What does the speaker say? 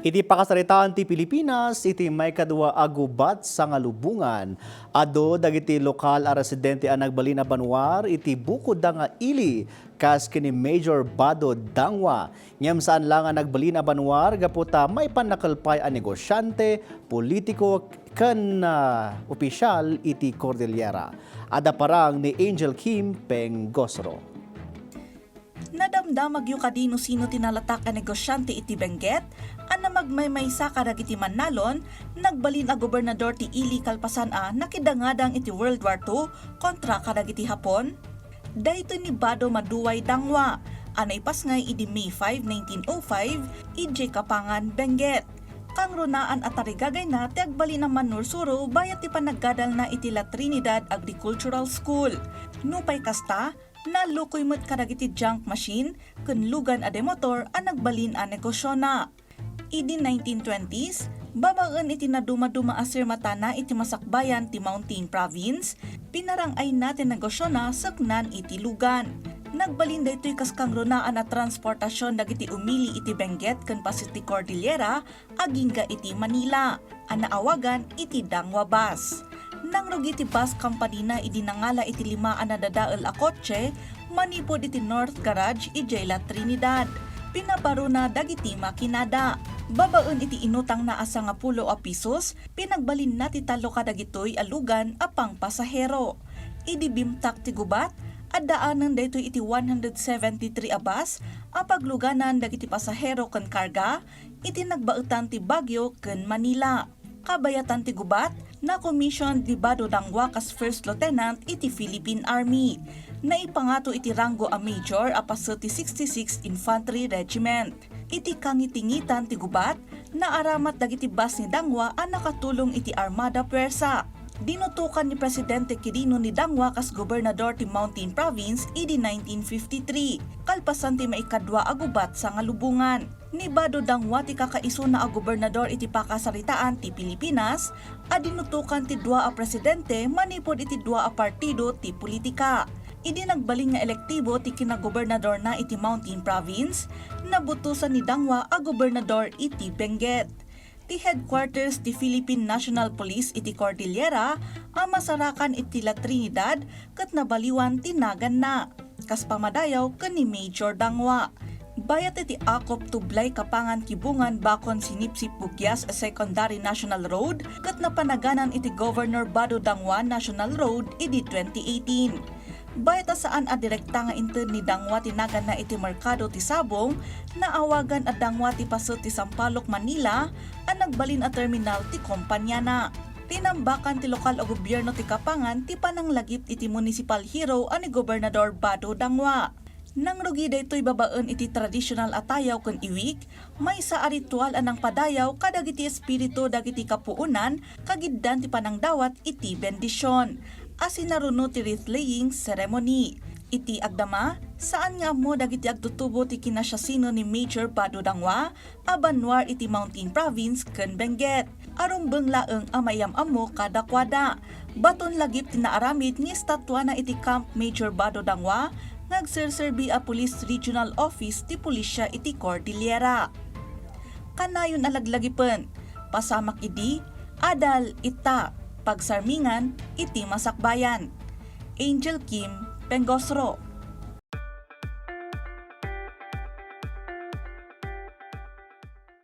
Iti pakasaritaan ti Pilipinas, iti may kadua agubat sa ngalubungan. Ado dagiti lokal a residente a nagbalin a banwar, iti bukod da nga ili, kas kini Major Bado Dangwa. Ngem saan lang nga nagbalin a banwar, gaputa may panakalpay a negosyante, politiko, kan opisyal iti Cordillera. Ada parang ni Anjel Kim Pengosro. Nadamdamag yu kadino sino tinalatak a negosyante iti Benguet, ana magmaymaysa kadag iti Manalon, nagbalin a gobernador ti Ili Kalpasan a nakidangadang iti World War II kontra kadag iti Hapon. Dayto ni Bado Dangwa, anay pasngay iti May 5, 1905, ije Kapangan, Benguet. Kang runaan at tarigagay na ti agbalin ang manursuro bayat ti panaggadal na iti La Trinidad Agricultural School. Nupay kasta, nalukoy mo't kadagiti junk machine, kunlugan a demotor a nagbalin a negosyo na. Idi 1920s, babaen iti naduma-duma a sirmatana iti masakbayan ti Mountain Province, pinarangay natin negosyo na saknan iti lugan. Nagbalin daytoy kaskang runaan a transportasyon dagiti umili iti Benguet ken pasiti Cordillera agingga iti Manila, anaawagan iti Dangwa Bus. Nang rugi iti bus company na idinangala iti 5 a nadadael a kotse, manipod iti North Garage ijay La Trinidad. Pinabaro na dagiti makinada. Babaen iti inutang na asa nga 10 a pisos, pinagbalin na ti talo kadagitoy alugan a pang pasahero. Idi bimtak ti gubat, addaanan daytoy iti 173 a bus, a pagluganan dagiti pasahero ken karga, iti nagbaetan ti Baguio ken Manila. Kabayatan ti gubat, na komisyon di Bado Dangwa kas First Lieutenant iti Philippine Army. Naipangato iti ranggo a Major apaso ti 66th Infantry Regiment. Iti kangitingitan ti gubat, na aramat dagiti bus ni Dangwa a nakatulong iti Armada Puwersa. Dinutukan ni Presidente Quirino ni Dangwa kas Gobernador ti Mountain Province idi 1953. Kalpasan ti maikadwa agubat sa ngalubungan. Ni Bado Dangwa ti kakaiso na a gobernador iti pakasaritaan ti Pilipinas, a dinutukan ti 2 a presidente manipod iti 2 a partido ti politika. Idi nagbaling nga elektibo ti kinagobernador na iti Mountain Province, nabutusan ni Dangwa a gobernador iti Benguet. Ti headquarters ti Philippine National Police iti Cordillera, ang masarakan iti La Trinidad ket nabaliwan tinagan na. Kas pamadayaw ken ni Major Dangwa. Bayat iti akop tublay Kapangan Kibungan bakon sinipsip Bugyas Secondary National Road ket napanaganan iti Governor Bado Dangwa National Road idi 2018. Bayat saan a direkta nga inted ni Dangwa tinagan na iti merkado ti Sabong, naawagan a Dangwa ti paso ti Sampaloc, Manila, ang nagbalin a terminal ti kompanya na. Tinambakan ti lokal o gobyerno ti Kapangan ti pananglagip iti municipal hero ani Gobernador Bado Dangwa. Nang rugi daytoy babaen iti traditional atayaw ken iwik, may sa a ritual anang padayaw kadagiti espiritu dagiti kapuunan kagiddan ti panangdawat iti bendisyon. Asinaruno ti wreath-laying ceremony. Iti agdama, saan nga mo dagiti agtutubo ti kinasyasino ni Major Bado Dangwa, a banwar iti Mountain Province ken Benguet. Arumbeng laeng amayam-amo kadakwada. Baton lagip ti naaramid ni estatwa na iti Camp Major Bado Dangwa, nagserserbi a Police Regional Office ti Pulisya iti Cordillera. Kanayon alaglagipen, pasamak idi, adal ita, pagsarmingan iti masakbayan. Anjel Kim Pengosro.